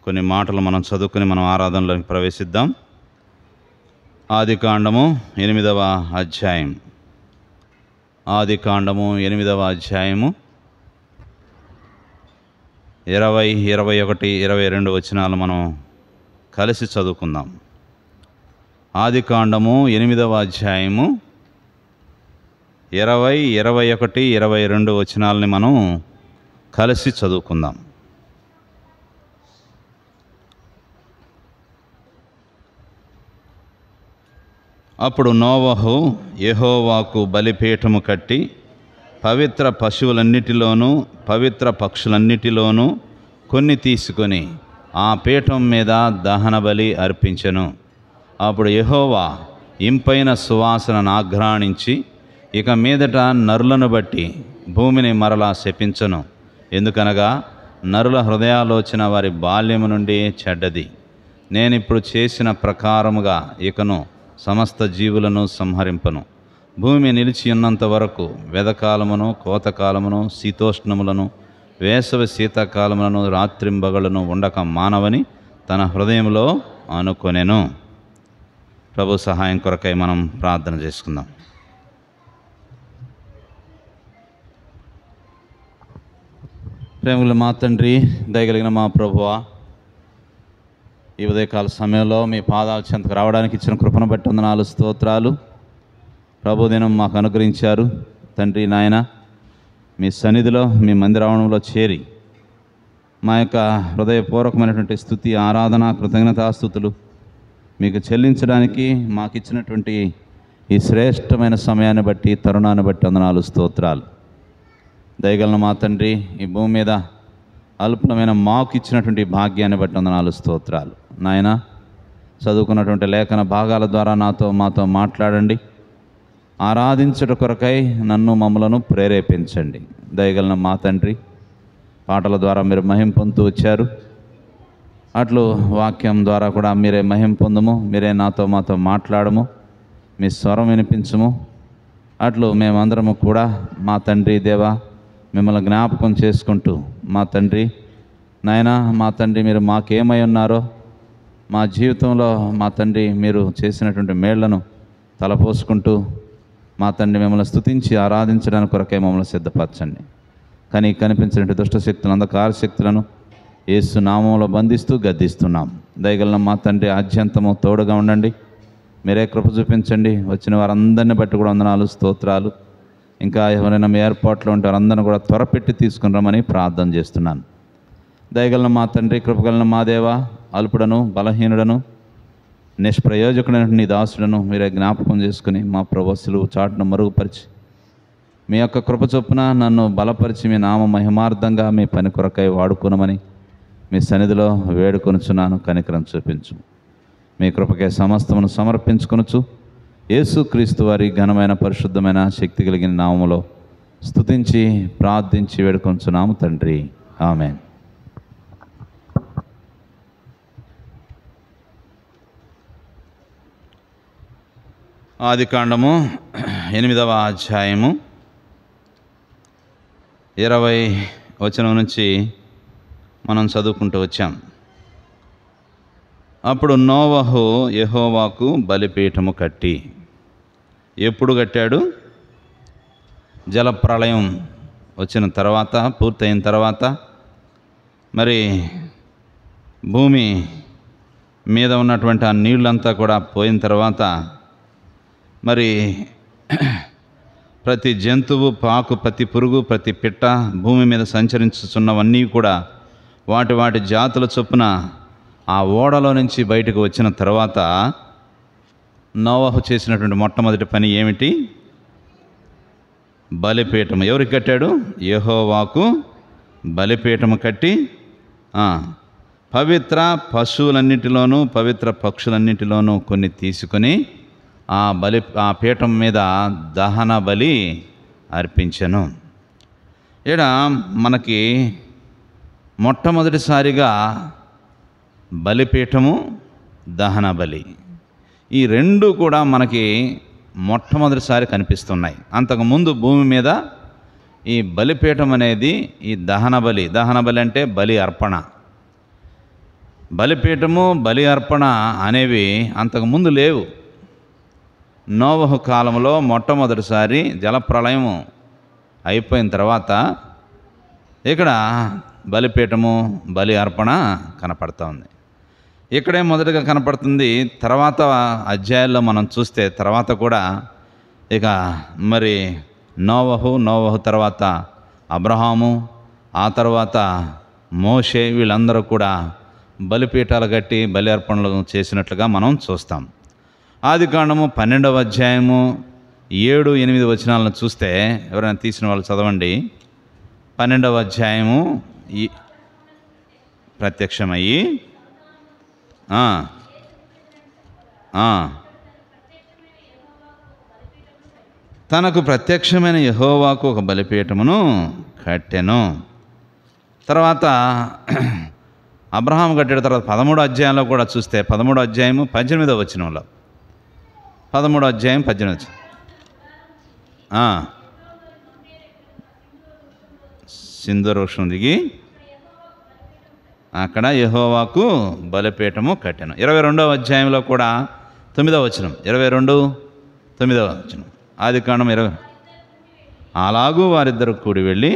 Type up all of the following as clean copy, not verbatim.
కొన్ని మాటలు మనం చదువుకుని మనం ఆరాధనలోకి ప్రవేశిద్దాం. ఆదికాండము 8వ అధ్యాయం. ఆదికాండము 8వ అధ్యాయము 20, 21, 22 వచనాలు మనం కలిసి చదువుకుందాం. ఆదికాండము 8వ అధ్యాయము 20, 21, 22 వచనాలని మనం కలిసి చదువుకుందాం. అప్పుడు నోవహు యెహోవాకు బలిపీఠము కట్టి పవిత్ర పశువులన్నిటిలోనూ పవిత్ర పక్షులన్నిటిలోనూ కొన్ని తీసుకొని ఆ పీఠం మీద దహన బలి అర్పించెను. అప్పుడు యెహోవా ఇంపైన సువాసనను ఆఘ్రాణించి, ఇక మీదట నరులను బట్టి భూమిని మరలా శపించను. ఎందుకనగా నరుల హృదయాలోచన వారి బాల్యము నుండి చెడ్డది. నేనిప్పుడు చేసిన ప్రకారముగా ఇకను సమస్త జీవులను సంహరింపను. భూమి నిలిచి ఉన్నంత వరకు వెదకాలమును కోతకాలమును శీతోష్ణములను వేసవి శీతాకాలములను రాత్రింబగలను ఉండక మానవని తన హృదయంలో అనుకొనెను. ప్రభు సహాయం కొరకై మనం ప్రార్థన చేసుకుందాం. ప్రేమల మా తండ్రి, దయగలిగిన మా ప్రభువా, ఈ ఉదయకాల సమయంలో మీ పాదాల చెంతకు రావడానికి ఇచ్చిన కృపను బట్టి వందనాలు, స్తోత్రాలు. ప్రభు దినం మాకు అనుగ్రహించారు తండ్రి. నాయన, మీ సన్నిధిలో మీ మందిరావణంలో చేరి మా యొక్క హృదయపూర్వకమైనటువంటి స్తుతి, ఆరాధన, కృతజ్ఞతాస్తుతులు మీకు చెల్లించడానికి మాకు ఇచ్చినటువంటి ఈ శ్రేష్టమైన సమయాన్ని బట్టి, తరుణాన్ని బట్టి వందనాలు, స్తోత్రాలు. దయగలన మా తండ్రి, ఈ భూమి మీద అల్పమైన మాకు ఇచ్చినటువంటి భాగ్యాన్ని బట్టి వందనాలు, స్తోత్రాలు. నాయన, చదువుకున్నటువంటి లేఖన భాగాల ద్వారా మాతో మాట్లాడండి. ఆరాధించుట కొరకై నన్ను మమ్మలను ప్రేరేపించండి. దయగలన మా తండ్రి, పాటల ద్వారా మీరు మహిమ పొందుతూ వచ్చారు. అట్లు వాక్యం ద్వారా కూడా మీరే మహిమ పొందుము. మీరే మాతో మాట్లాడము. మీ స్వరం వినిపించము. అట్లు మేమందరము కూడా మా తండ్రి దేవా మిమ్మల్ని జ్ఞాపకం చేసుకుంటూ, మా తండ్రి నాయన, మా తండ్రి మీరు మాకేమై ఉన్నారో, మా జీవితంలో మా తండ్రి మీరు చేసినటువంటి మేళ్లను తలపోసుకుంటూ, మా తండ్రి మిమ్మల్ని స్తుతించి ఆరాధించడానికి కొరకే మమ్మల్ని సిద్ధపరచండి. కానీ కనిపించినటువంటి దుష్ట శక్తులను, అంధకార శక్తులను యేసు నామములో బంధిస్తూ గద్దిస్తున్నాం. దయగలన మా తండ్రి, ఆద్యంతము తోడుగా ఉండండి. మీరే కృప చూపించండి. వచ్చిన వారందరిని బట్టి కూడా వందనాలు, స్తోత్రాలు. ఇంకా ఎవరైనా మీ ఏర్పాట్లో ఉంటే వారందరిని కూడా త్వరపెట్టి తీసుకుని రమ్మని ప్రార్థన చేస్తున్నాను. దయగలన మా తండ్రి, కృపగలన మా దేవా, అల్పుడను బలహీనుడను నిష్ప్రయోజకుడైన నీ దాసుడను మీరే జ్ఞాపకం చేసుకుని మా ప్రభు సిలువ చాటును మరుగుపరిచి మీ యొక్క కృప చొప్పున నన్ను బలపరిచి మీ నామ మహిమార్థంగా మీ పని కొరకై వాడుకోనమని మీ సన్నిధిలో వేడుకొనుచున్నాను. కనికరం చూపించు. మీ కృపకే సమస్తమును సమర్పించుకొనుచు యేసుక్రీస్తు వారి ఘనమైన పరిశుద్ధమైన శక్తి కలిగిన నామములో స్తుతించి ప్రార్థించి వేడుకొనుచున్నాము తండ్రి. ఆమేన్. ఆదికాండము 8వ అధ్యాయము 20 వచనం నుంచి మనం చదువుకుంటూ వచ్చాం. అప్పుడు నోవహు యెహోవాకు బలిపీఠము కట్టి. ఎప్పుడు కట్టాడు? జలప్రళయం వచ్చిన తర్వాత, పూర్తయిన తర్వాత, మరి భూమి మీద ఉన్నటువంటి ఆ నీళ్ళంతా కూడా పోయిన తర్వాత, మరి ప్రతి జంతువు, పాకు, ప్రతి పురుగు, ప్రతి పిట్ట, భూమి మీద సంచరించుతున్నవన్నీ కూడా వాటి జాతుల చొప్పున ఆ ఓడలో నుంచి బయటకు వచ్చిన తర్వాత నోవహు చేసినటువంటి మొట్టమొదటి పని ఏమిటి? బలిపీఠము. ఎవరికి కట్టాడు? యెహోవాకు బలిపీఠము కట్టి పవిత్ర పశువులన్నిటిలోనూ పవిత్ర పక్షులన్నిటిలోనూ కొన్ని తీసుకొని ఆ పీఠం మీద దహన బలి అర్పించెను. ఈడ మనకి మొట్టమొదటిసారిగా బలిపీఠము, దహన బలి, ఈ రెండు కూడా మనకి మొట్టమొదటిసారి కనిపిస్తున్నాయి. అంతకుముందు భూమి మీద ఈ బలిపీఠం అనేది ఈ దహన బలి అంటే బలి అర్పణ. బలిపీఠము, బలి అర్పణ అనేవి అంతకుముందు లేవు. నోవహు కాలంలో మొట్టమొదటిసారి జలప్రళయం అయిపోయిన తర్వాత ఇక్కడ బలిపీఠము, బలి అర్పణ కనపడుతూ ఉంది. ఇక్కడే మొదటగా కనపడుతుంది. తర్వాత అధ్యాయాల్లో మనం చూస్తే తర్వాత కూడా ఇక మరి నోవహు తర్వాత అబ్రహాము, ఆ తర్వాత మోషే, వీళ్ళందరూ కూడా బలిపీఠాలు కట్టి బలి అర్పణలు చేసినట్లుగా మనం చూస్తాం. ఆదికాండము 12వ అధ్యాయము 7-8 వచనాలను చూస్తే, ఎవరైనా తీసిన వాళ్ళు చదవండి. 12వ అధ్యాయము ప్రత్యక్షమయ్యి తనకు ప్రత్యక్షమైన యెహోవాకు ఒక బలిపీఠమును కట్టెను. తర్వాత అబ్రహాం కట్టిన తర్వాత 13వ అధ్యాయంలో కూడా చూస్తే 13వ అధ్యాయము 18వ వచనంలో 13వ అధ్యాయం 18వ వచనం సింధూర వృక్షం దిగి అక్కడ యెహోవాకు బలిపీఠము కట్టెను. 22వ అధ్యాయంలో కూడా 9వ వచనం, 22:9 వచనం, ఆదికాండం 20. అలాగూ వారిద్దరు కూడి వెళ్ళి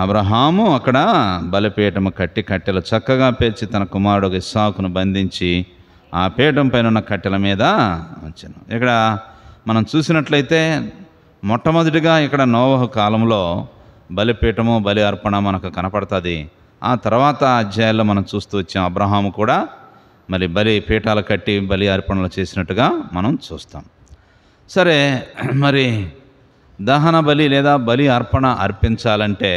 అబ్రహాము అక్కడ బలిపీఠము కట్టి కట్టెలు చక్కగా పేర్చి తన కుమారుడు ఇస్సాకును బంధించి ఆ పీఠం పైన ఉన్న కట్టెల మీద వచ్చాను. ఇక్కడ మనం చూసినట్లయితే మొట్టమొదటిగా ఇక్కడ నోవహు కాలంలో బలిపీఠము, బలి అర్పణ మనకు కనపడుతుంది. ఆ తర్వాత అధ్యాయాల్లో మనం చూస్తూ వచ్చాం అబ్రహాము కూడా మరి బలి పీఠాలు కట్టి బలి అర్పణలు చేసినట్టుగా మనం చూస్తాం. సరే, మరి దహన బలి లేదా బలి అర్పణ అర్పించాలంటే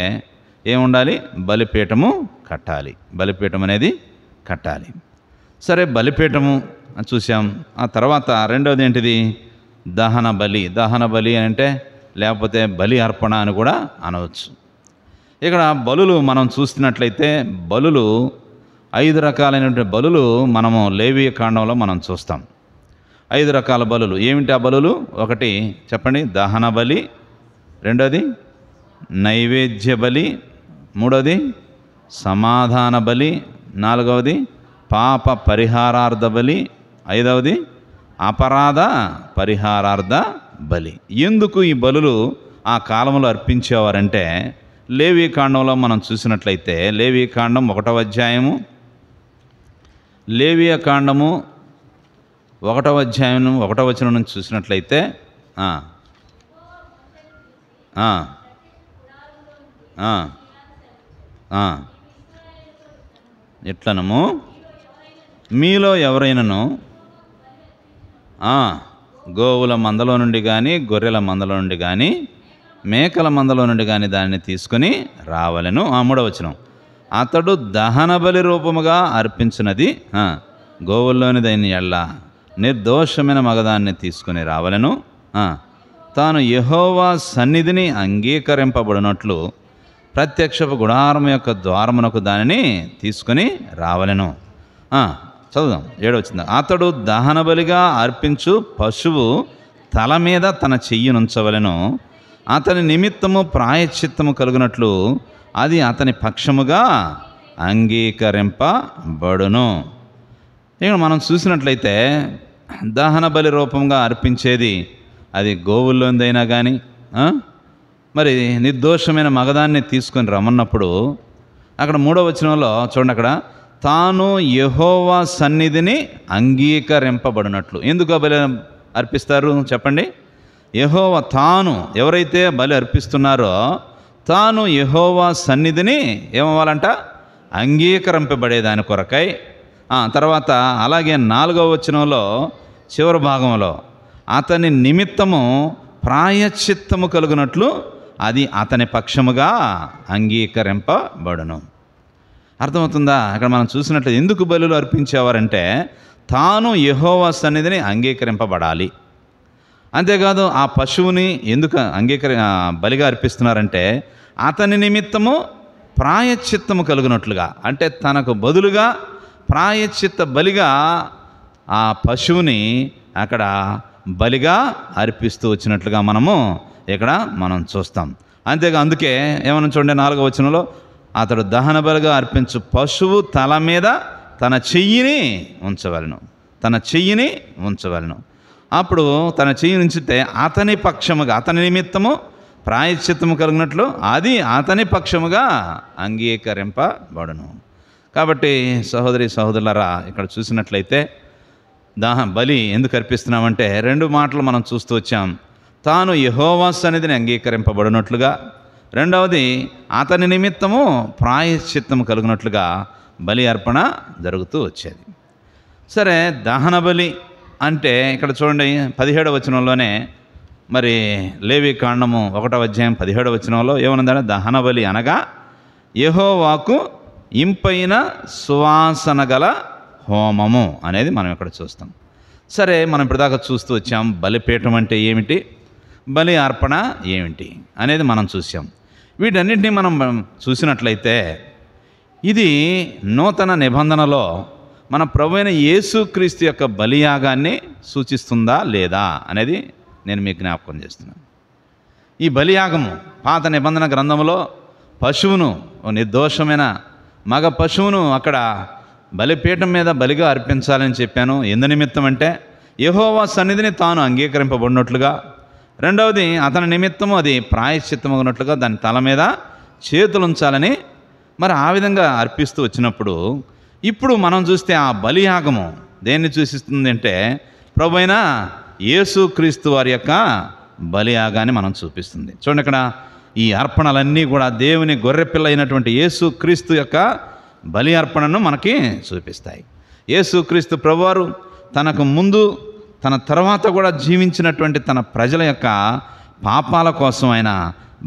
ఏముండాలి? బలిపీఠము కట్టాలి. బలిపీఠం అనేది కట్టాలి. సరే, బలిపీఠము చూసాం. ఆ తర్వాత రెండవది ఏంటిది? దహన బలి. దహన బలి అంటే లేకపోతే బలి అర్పణ అని కూడా అనవచ్చు. ఇక్కడ బలులు మనం చూస్తున్నట్లయితే బలులు 5 రకాలైనటువంటి బలులు మనము లేవీయ కాండంలో మనం చూస్తాం. 5 రకాల బలులు. ఏమిటి ఆ బలులు? ఒకటి చెప్పండి, దహన బలి. రెండోది నైవేద్య బలి. మూడోది సమాధాన బలి. నాలుగవది పాప పరిహారార్థ బలి. ఐదవది అపరాధ పరిహారార్థ బలి. ఎందుకు ఈ బలులు ఆ కాలంలో అర్పించేవారంటే లేవీ కాండంలో మనం చూసినట్లయితే లేవీ కాండం 1వ అధ్యాయము, లేవీయ కాండము 1వ అధ్యాయం 1వ వచనం నుంచి చూసినట్లయితే ఎట్లనము మీలో ఎవరైనాను గోవుల మందలో నుండి కానీ, గొర్రెల మందలో నుండి కానీ, మేకల మందలో నుండి కానీ దాన్ని తీసుకొని రావలెను. 3వ వచనం, అతడు దహన బలి రూపముగా అర్పించినది గోవుల్లోని దాని ఎళ్ళ నిర్దోషమైన మగదాన్ని తీసుకుని రావలెను. తాను యెహోవా సన్నిధిని అంగీకరింపబడినట్లు ప్రత్యక్షపు గుడారం యొక్క ద్వారమునకు దానిని తీసుకొని రావలెను. చదువుదాం. 7వ వచనం, అతడు దహన బలిగా అర్పించు పశువు తల మీద తన చెయ్యినుంచవలెను. అతని నిమిత్తము ప్రాయశ్చిత్తము కలుగునట్లు అది అతని పక్షముగా అంగీకరింపబడును. ఇక్కడ మనం చూసినట్లయితే దహన బలి రూపంగా అర్పించేది అది గోవుల్లోందైనా కానీ, మరి నిర్దోషమైన మగదాన్ని తీసుకొని రమ్మన్నప్పుడు అక్కడ 3వ వచనంలో చూడండి, అక్కడ తాను యెహోవా సన్నిధిని అంగీకరింపబడినట్లు. ఎందుకు ఆ బలి అర్పిస్తారు చెప్పండి? యెహోవా తాను, ఎవరైతే బలి అర్పిస్తున్నారో తాను యెహోవా సన్నిధిని ఏమవ్వాలంట? అంగీకరింపబడేదాని కొరకై. తర్వాత అలాగే 4వ వచనంలో చివరి భాగంలో అతని నిమిత్తము ప్రాయశ్చిత్తము కలుగునట్లు అది అతని పక్షముగా అంగీకరింపబడును. అర్థమవుతుందా? అక్కడ మనం చూసినట్లు ఎందుకు బలులు అర్పించేవారంటే తాను యెహోవా సన్నిధిని అంగీకరింపబడాలి. అంతేకాదు ఆ పశువుని ఎందుకు బలిగా అర్పిస్తున్నారంటే అతని నిమిత్తము ప్రాయశ్చిత్తము కలుగునట్లుగా, అంటే తనకు బదులుగా ప్రాయశ్చిత్త బలిగా ఆ పశువుని అక్కడ బలిగా అర్పిస్తూ వచ్చినట్లుగా మనం చూస్తాం. అంతేగా అందుకే ఏమన్నా చూడండి 4వ వచనంలో, అతడు దహన బలిగా అర్పించు పశువు తల మీద తన చెయ్యిని ఉంచవలను, తన చెయ్యిని ఉంచవలను. అప్పుడు తన చెయ్యి ఉంచితే అతని పక్షముగా, అతని నిమిత్తము ప్రాయశ్చిత్తము కలిగినట్లు అది అతని పక్షముగా అంగీకరింపబడును. కాబట్టి సహోదరి సహోదరులారా, ఇక్కడ చూసినట్లయితే బలి ఎందుకు అర్పిస్తున్నామంటే 2 మాటలు మనం చూస్తూ వచ్చాం. తాను యెహోవా సన్నిధిని అంగీకరింపబడినట్లుగా, రెండవది అతని నిమిత్తము ప్రాయశ్చిత్తము కలిగినట్లుగా బలి అర్పణ జరుగుతూ వచ్చేది. సరే, దహన బలి అంటే ఇక్కడ చూడండి 17వ వచనంలోనే, మరి లేవి కాండము 1వ అధ్యాయం 17వ వచనంలో ఏమన్నదంటే, దహన బలి అనగా యెహోవాకు ఇంపైన సువాసన గల హోమము అనేది మనం ఇక్కడ చూస్తాం. సరే, మనం ఇప్పటిదాకా చూస్తూ వచ్చాం బలిపీఠం అంటే ఏమిటి, బలి అర్పణ ఏమిటి అనేది మనం చూసాం. వీటన్నిటిని మనం చూసినట్లయితే ఇది నూతన నిబంధనలో మన ప్రభువైన యేసుక్రీస్తు యొక్క బలియాగాన్ని సూచిస్తుందా లేదా అనేది నేను మీకు జ్ఞాపకం చేస్తున్నాను. ఈ బలియాగము పాత నిబంధన గ్రంథంలో పశువును, నిర్దోషమైన మగ పశువును అక్కడ బలిపీఠం మీద బలిగా అర్పించాలని చెప్పాను. ఎందు నిమిత్తం అంటే యెహోవా సన్నిధిని తాను అంగీకరింపబడినట్లుగా, రెండవది అతని నిమిత్తము అది ప్రాయశ్చిత్తము ఉన్నట్లుగా దాని తల మీద చేతులు ఉంచాలని, మరి ఆ విధంగా అర్పిస్తూ వచ్చినప్పుడు ఇప్పుడు మనం చూస్తే ఆ బలియాగము దేన్ని సూచిస్తుంది అంటే ప్రభువైన యేసుక్రీస్తు వారి యొక్క బలియాగాన్ని మనం చూపిస్తుంది. చూడండి, ఇక్కడ ఈ అర్పణలన్నీ కూడా దేవుని గొర్రెపిల్ల అయినటువంటి యేసుక్రీస్తు యొక్క బలి అర్పణను మనకి చూపిస్తాయి. యేసుక్రీస్తు ప్రభువారు తనకు ముందు తన తర్వాత కూడా జీవించినటువంటి తన ప్రజల యొక్క పాపాల కోసం ఆయన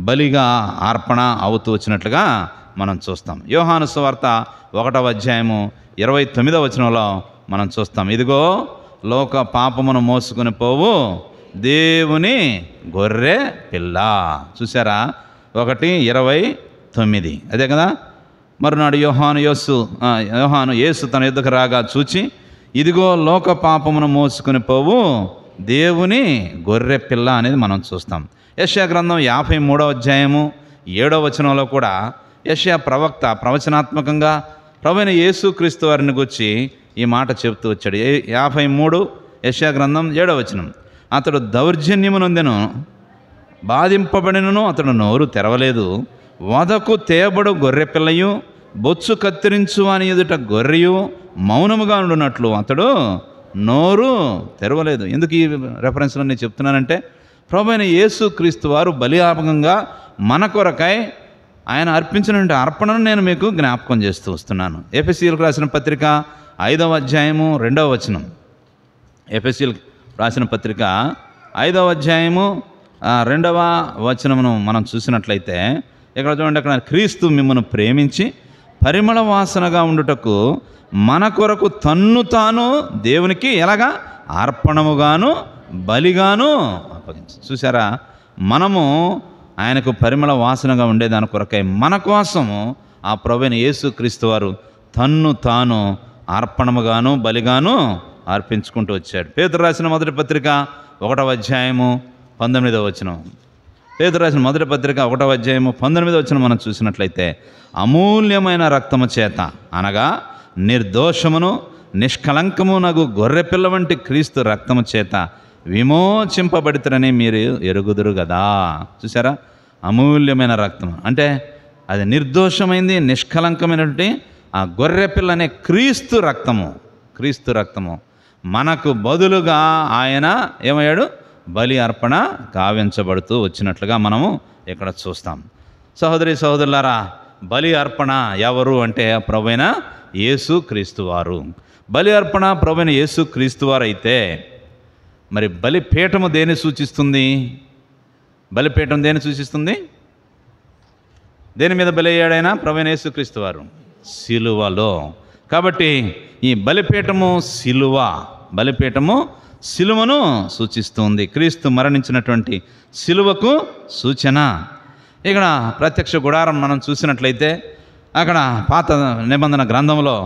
బలిగా అర్పణ అవుతూ వచ్చినట్లుగా మనం చూస్తాం. యోహాను సువార్త 1వ అధ్యాయము 29వ వచనంలో మనం చూస్తాం, ఇదిగో లోక పాపమును మోసుకుని పోవు దేవుని గొర్రె పిల్ల. చూసారా, 1:29 అదే కదా. మరునాడు యోహాను యేసు తన యుద్ధకు రాగా చూచి, ఇదిగో లోక పాపమును మోసుకుని పోవు దేవుని గొర్రె పిల్ల అనేది మనం చూస్తాం. యెషయా గ్రంథం 53వ అధ్యాయము 7వ వచనంలో కూడా యెషయా ప్రవక్త ప్రవచనాత్మకంగా ప్రభువైన యేసుక్రీస్తు వారిని గురించి ఈ మాట చెబుతూ వచ్చాడు. 53 యెషయా గ్రంథం 7వ వచనం, అతడు దౌర్జన్యము నొందెను, బాధింపబడినను అతడు నోరు తెరవలేదు, వదకు తేబడు గొర్రెపిల్లయు బొచ్చు కత్తిరించు అని ఎదుట గొర్రెయు మౌనముగా ఉండునట్లు అతడు నోరు తెరవలేదు. ఎందుకు ఈ రెఫరెన్స్లో నేను చెప్తున్నానంటే ప్రభువైన యేసుక్రీస్తు వారు బలియాగంగా మన కొరకై ఆయన అర్పించినటువంటి అర్పణను నేను మీకు జ్ఞాపకం చేస్తూ వస్తున్నాను. ఎఫెసీయులకు రాసిన పత్రిక 5వ అధ్యాయము 2వ వచనం, ఎఫెసీయులకు రాసిన పత్రిక 5వ అధ్యాయము 2వ వచనమును మనం చూసినట్లయితే ఇక్కడ చూడండి, అక్కడ క్రీస్తు మిమ్మల్ని ప్రేమించి పరిమళ వాసనగా ఉండుటకు మన కొరకు తన్ను తాను దేవునికి ఎలాగా అర్పణముగాను బలిగాను అప్పగించు. చూసారా, మనము ఆయనకు పరిమళ వాసనగా ఉండేదాని కొరకై మన కోసము ఆ ప్రభువైన యేసుక్రీస్తు వారు తన్ను తాను అర్పణముగాను బలిగాను అర్పించుకుంటూ వచ్చాడు. పేతురు రాసిన మొదటి పత్రిక 1వ అధ్యాయము 19వ వచనం, పేతురు రాసిన మొదటి పత్రిక 1వ అధ్యాయము 19వ వచనం మనం చూసినట్లయితే, అమూల్యమైన రక్తము చేత అనగా నిర్దోషమును నిష్కలంకము నగు గొర్రెపిల్ల వంటి క్రీస్తు రక్తము చేత విమోచింపబడితరని మీరు ఎరుగుదురు కదా. చూసారా, అమూల్యమైన రక్తం అంటే అది నిర్దోషమైంది, నిష్కలంకమైనటువంటి ఆ గొర్రెపిల్ల అనే క్రీస్తు రక్తము మనకు బదులుగా ఆయన ఏమయ్యాడు, బలి అర్పణ గావించబడుతూ వచ్చినట్లుగా మనము ఇక్కడ చూస్తాం. సహోదరి సహోదరులారా, బలి అర్పణ ఎవరు అంటే ప్రభువైన యేసుక్రీస్తు వారు. బలి అర్పణ ప్రభువైన యేసుక్రీస్తు వారు అయితే మరి బలిపీఠము దేన్ని సూచిస్తుంది? బలిపీఠం దేన్ని సూచిస్తుంది? దేని మీద బలి అయ్యాడైనా ప్రభువైన యేసుక్రీస్తు వారు? సిలువలో. కాబట్టి ఈ బలిపీఠము సిలువను సూచిస్తుంది. క్రీస్తు మరణించినటువంటి సిలువకు సూచన. ఇక్కడ ప్రత్యక్ష గుడారం మనం చూసినట్లయితే అక్కడ పాత నిబంధన గ్రంథంలో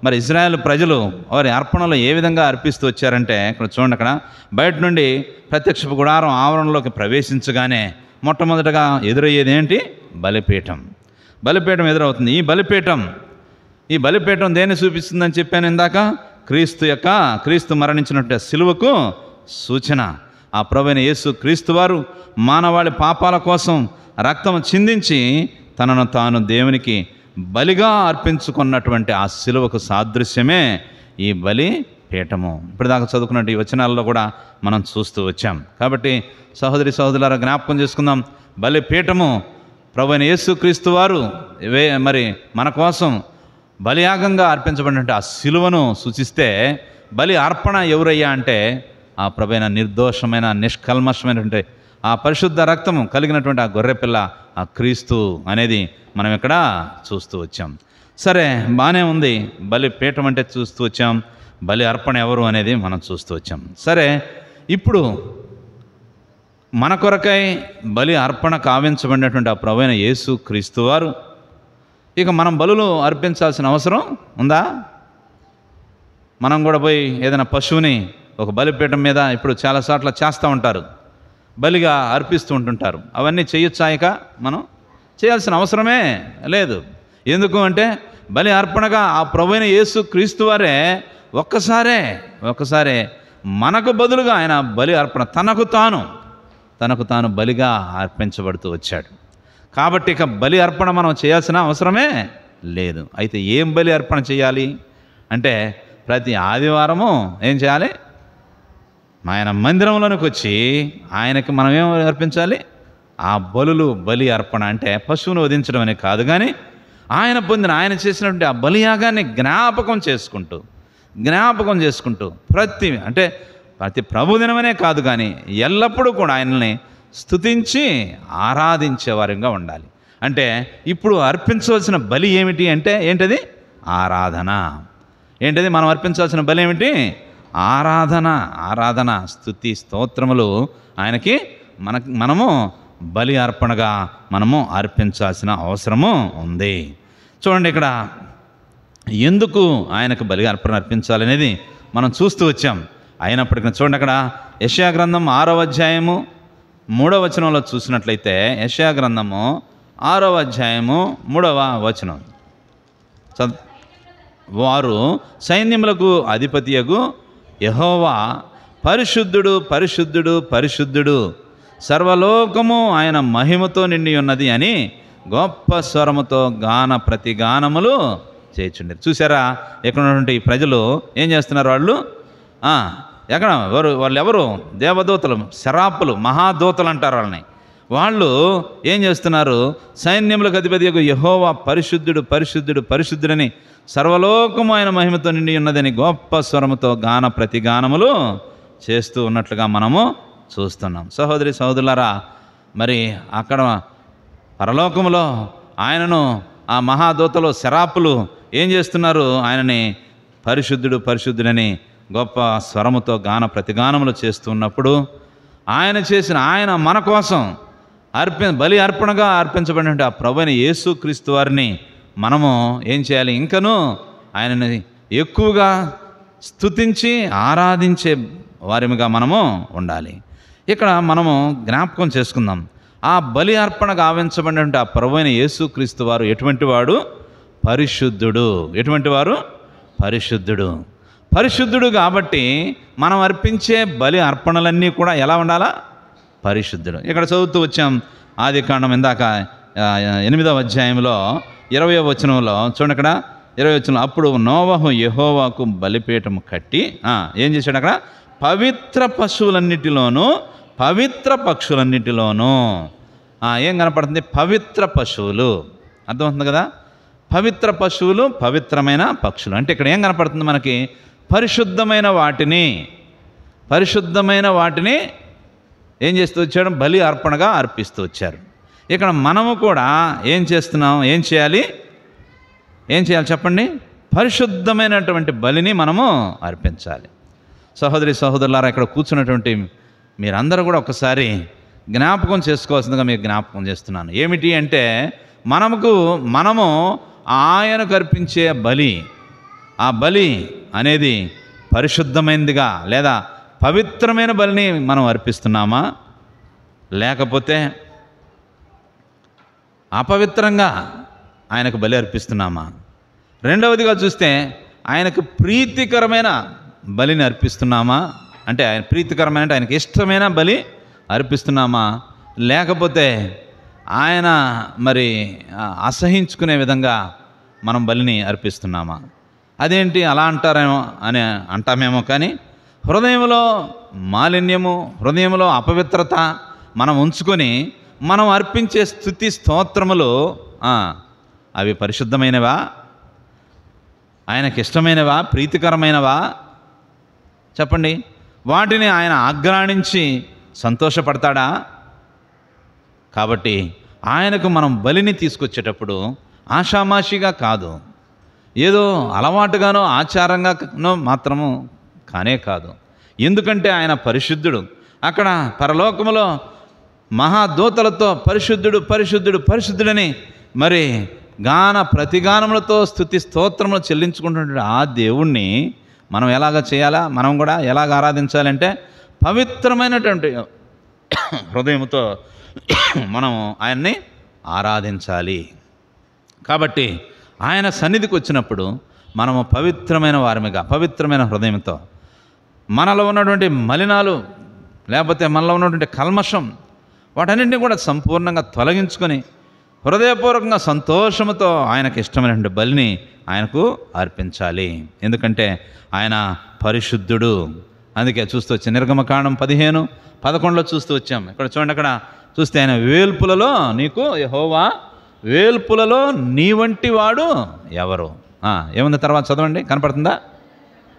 మరి ఇజ్రాయేల్ ప్రజలు వారి అర్పణలు ఏ విధంగా అర్పిస్తూ వచ్చారంటే ఇక్కడ చూడండి, అక్కడ బయట నుండి ప్రత్యక్ష గుడారం ఆవరణలోకి ప్రవేశించగానే మొట్టమొదటగా ఎదురయ్యేది ఏంటి? బలిపీఠం. బలిపీఠం ఎదురవుతుంది. ఈ బలిపీఠం దేన్ని చూపిస్తుందని చెప్పాను ఇందాక? క్రీస్తు మరణించినట్టు సిలువకు సూచన. ఆ ప్రభువైన యేసు క్రీస్తు వారు మానవాళి పాపాల కోసం రక్తం చిందించి తనను తాను దేవునికి బలిగా అర్పించుకున్నటువంటి ఆ సిలువకు సాదృశ్యమే ఈ బలిపీఠము. ఇప్పటిదాకా చదువుకున్నట్టు ఈ వచనాల్లో కూడా మనం చూస్తూ వచ్చాం. కాబట్టి సహోదరులారా, జ్ఞాపకం చేసుకుందాం. బలిపీఠము ప్రభువైన యేసు క్రీస్తు వారు మరి మన కోసం బలియాగంగా అర్పించబడినట్టు ఆ సిలువను సూచిస్తే, బలి అర్పణ ఎవరయ్యా అంటే ఆ ప్రభువైన నిర్దోషమైన నిష్కల్మషమైనటువంటి ఆ పరిశుద్ధ రక్తము కలిగినటువంటి ఆ గొర్రెపిల్ల, ఆ క్రీస్తు అనేది మనం ఇక్కడ చూస్తూ వచ్చాం. సరే, బాగానే ఉంది. బలిపీఠం అంటే చూస్తూ వచ్చాం. బలి అర్పణ ఎవరు అనేది మనం చూస్తూ వచ్చాం. సరే, ఇప్పుడు మన కొరకై బలి అర్పణ కావించబడినటువంటి ఆ ప్రభువైన యేసు క్రీస్తు వారు ఇక మనం బలులు అర్పించాల్సిన అవసరం ఉందా? మనం కూడా పోయి ఏదైనా పశువుని ఒక బలిపీఠం మీద ఇప్పుడు చాలా చోట్ల చేస్తూ ఉంటారు, బలిగా అర్పిస్తూ ఉంటుంటారు. అవన్నీ చేయొచ్చా? ఇక మనం చేయాల్సిన అవసరమే లేదు. ఎందుకు అంటే బలి అర్పణగా ఆ ప్రభువైన యేసు క్రీస్తు వారే ఒక్కసారే మనకు బదులుగా ఆయన బలి అర్పణ తనకు తాను బలిగా అర్పించబడుతూ వచ్చాడు. కాబట్టి ఇక బలి అర్పణ మనం చేయాల్సిన అవసరమే లేదు. అయితే ఏం బలి అర్పణ చేయాలి అంటే, ప్రతి ఆదివారము ఏం చేయాలి? ఆయన మందిరంలోనికి వచ్చి ఆయనకి మనం ఏం అర్పించాలి? ఆ బలి అర్పణ అంటే పశువును వధించడం అనే కాదు, కానీ ఆయన చేసినటువంటి ఆ బలియాగాన్ని జ్ఞాపకం చేసుకుంటూ ప్రతి ప్రభుదినమనే కాదు, కానీ ఎల్లప్పుడూ కూడా ఆయనని స్తుతించి ఆరాధించేవారిగా ఉండాలి. అంటే ఇప్పుడు అర్పించవలసిన బలి ఏమిటి అంటే ఏంటది? ఆరాధన. ఏంటది మనం అర్పించాల్సిన బలి ఏమిటి? ఆరాధన, స్తుతి, స్తోత్రములు ఆయనకి మనము బలి అర్పణగా మనము అర్పించాల్సిన అవసరము ఉంది. చూడండి, ఇక్కడ ఎందుకు ఆయనకు బలి అర్పణ అర్పించాలనేది మనం చూస్తూ వచ్చాం. అయినప్పటికీ చూడండి, అక్కడ యెషయా గ్రంథం 6వ అధ్యాయము 3వ వచనంలో చూసినట్లయితే, యెషయా గ్రంథము 6వ అధ్యాయము 3వ వచనం, వారు సైన్యములకు అధిపతియగు యెహోవా పరిశుద్ధుడు, పరిశుద్ధుడు, పరిశుద్ధుడు, సర్వలోకము ఆయన మహిమతో నిండి ఉన్నది అని గొప్ప స్వరముతో ప్రతిగానములు చేయుచుండేది. చూసారా, ఇక్కడ ఉన్నటువంటి ప్రజలు ఏం చేస్తున్నారు? వాళ్ళు ఎవరు? దేవదూతలు, శరాపులు, మహాదూతలు అంటారు వాళ్ళని. వాళ్ళు ఏం చేస్తున్నారు? సైన్యములకు అధిపతి యెహోవా పరిశుద్ధుడు, పరిశుద్ధుడు, పరిశుద్ధుడని సర్వలోకము ఆయన మహిమతో నిండి ఉన్నదని గొప్ప స్వరముతో ప్రతిగానములు చేస్తూ ఉన్నట్లుగా మనము చూస్తున్నాం. సహోదరులారా, మరి అక్కడ పరలోకములో ఆయనను ఆ మహాదూతలు, శరాపులు ఏం చేస్తున్నారు? ఆయనని పరిశుద్ధుడు, పరిశుద్ధుడని గొప్ప స్వరముతో ప్రతిగానములు చేస్తున్నప్పుడు ఆయన మన కోసం బలి అర్పణగా అర్పించబడిన ఆ ప్రభువైన యేసు క్రీస్తు వారిని మనము ఏం చేయాలి? ఇంకనూ ఆయనని ఎక్కువగా స్తుతించి ఆరాధించే వారిగా మనము ఉండాలి. ఇక్కడ మనము జ్ఞాపకం చేసుకుందాం, ఆ బలి అర్పణ గావించబడినటువంటి ఆ ప్రభువైన యేసు క్రీస్తు వారు ఎటువంటి వాడు? పరిశుద్ధుడు. ఎటువంటి వారు? పరిశుద్ధుడు కాబట్టి మనం అర్పించే బలి అర్పణలన్నీ కూడా ఎలా ఉండాలా? పరిశుద్ధుడు. ఇక్కడ చదువుతూ వచ్చాం, ఆదికాండం ఇందాక 8వ అధ్యాయంలో 20వ వచనంలో చూడండి, అక్కడ 20వ వచనంలో, అప్పుడు నోవహు యెహోవాకు బలిపీఠము కట్టి ఏం చేశాడు? అక్కడ పవిత్ర పశువులన్నిటిలోనూ, పవిత్ర పక్షులన్నిటిలోనూ ఏం కనపడుతుంది? పవిత్ర పశువులు. అర్థమవుతుంది కదా? పవిత్ర పశువులు, పవిత్రమైన పక్షులు అంటే ఇక్కడ ఏం కనపడుతుంది మనకి? పరిశుద్ధమైన వాటిని ఏం చేస్తూ వచ్చాడు? బలి అర్పణగా అర్పిస్తూ వచ్చారు. ఇక్కడ మనము కూడా ఏం చేస్తున్నాం? ఏం చేయాలి చెప్పండి? పరిశుద్ధమైనటువంటి బలిని మనము అర్పించాలి. సహోదరులారా, ఇక్కడ కూర్చున్నటువంటి మీరందరూ కూడా ఒకసారి జ్ఞాపకం చేసుకోవాల్సిందిగా మీకు జ్ఞాపకం చేస్తున్నాను. ఏమిటి అంటే, మనము ఆయనకు అర్పించే బలి, ఆ బలి అనేది పరిశుద్ధమైనదిగా లేదా పవిత్రమైన బలిని మనం అర్పిస్తున్నామా? లేకపోతే అపవిత్రంగా ఆయనకు బలి అర్పిస్తున్నామా? రెండవదిగా చూస్తే ఆయనకు ప్రీతికరమైన బలిని అర్పిస్తున్నామా? అంటే ఆయన ప్రీతికరమైన అంటే ఆయనకి ఇష్టమైన బలి అర్పిస్తున్నామా? లేకపోతే ఆయన మరి అసహించుకునే విధంగా మనం బలిని అర్పిస్తున్నామా? అదేంటి అలా అంటారేమో అని అంటామేమో, కానీ హృదయంలో మాలిన్యము, హృదయంలో అపవిత్రత మనం ఉంచుకొని మనం అర్పించే స్తుతి స్తోత్రములు అవి పరిశుద్ధమైనవా? ఆయనకి ఇష్టమైనవా? ప్రీతికరమైనవా? చెప్పండి. వాటిని ఆయన ఆగ్రాణించి సంతోషపడతాడా? కాబట్టి ఆయనకు మనం బలిని తీసుకొచ్చేటప్పుడు ఆషామాషిగా కాదు, ఏదో అలవాటుగానో ఆచారంగానో మాత్రము కానే కాదు. ఎందుకంటే ఆయన పరిశుద్ధుడు. అక్కడ పరలోకములో మహాదూతలతో పరిశుద్ధుడు పరిశుద్ధుడు పరిశుద్ధుడని మరి ప్రతిగానములతో స్తుతి స్తోత్రములు చెల్లించుకుంటున్న ఆ దేవుణ్ణి మనం ఎలాగ చేయాలా? మనం కూడా ఎలాగ ఆరాధించాలంటే పవిత్రమైనటువంటి హృదయంతో మనం ఆయన్ని ఆరాధించాలి. కాబట్టి ఆయన సన్నిధికి వచ్చినప్పుడు మనము పవిత్రమైన వారమిగా, పవిత్రమైన హృదయంతో మనలో ఉన్నటువంటి మలినాలు లేకపోతే మనలో ఉన్నటువంటి కల్మషం వాటన్నింటినీ కూడా సంపూర్ణంగా తొలగించుకొని హృదయపూర్వకంగా సంతోషంతో ఆయనకు ఇష్టమైనటువంటి బలిని ఆయనకు అర్పించాలి. ఎందుకంటే ఆయన పరిశుద్ధుడు. అందుకే చూస్తూ వచ్చాం నిర్గమకాండం 15:11 చూస్తూ వచ్చాం. ఇక్కడ చూడండి, అక్కడ చూస్తే ఆయన వేల్పులలో నీకు యెహోవా వేల్పులలో నీ వంటి వాడు ఎవరు? ఏముంది తర్వాత చదవండి, కనపడుతుందా?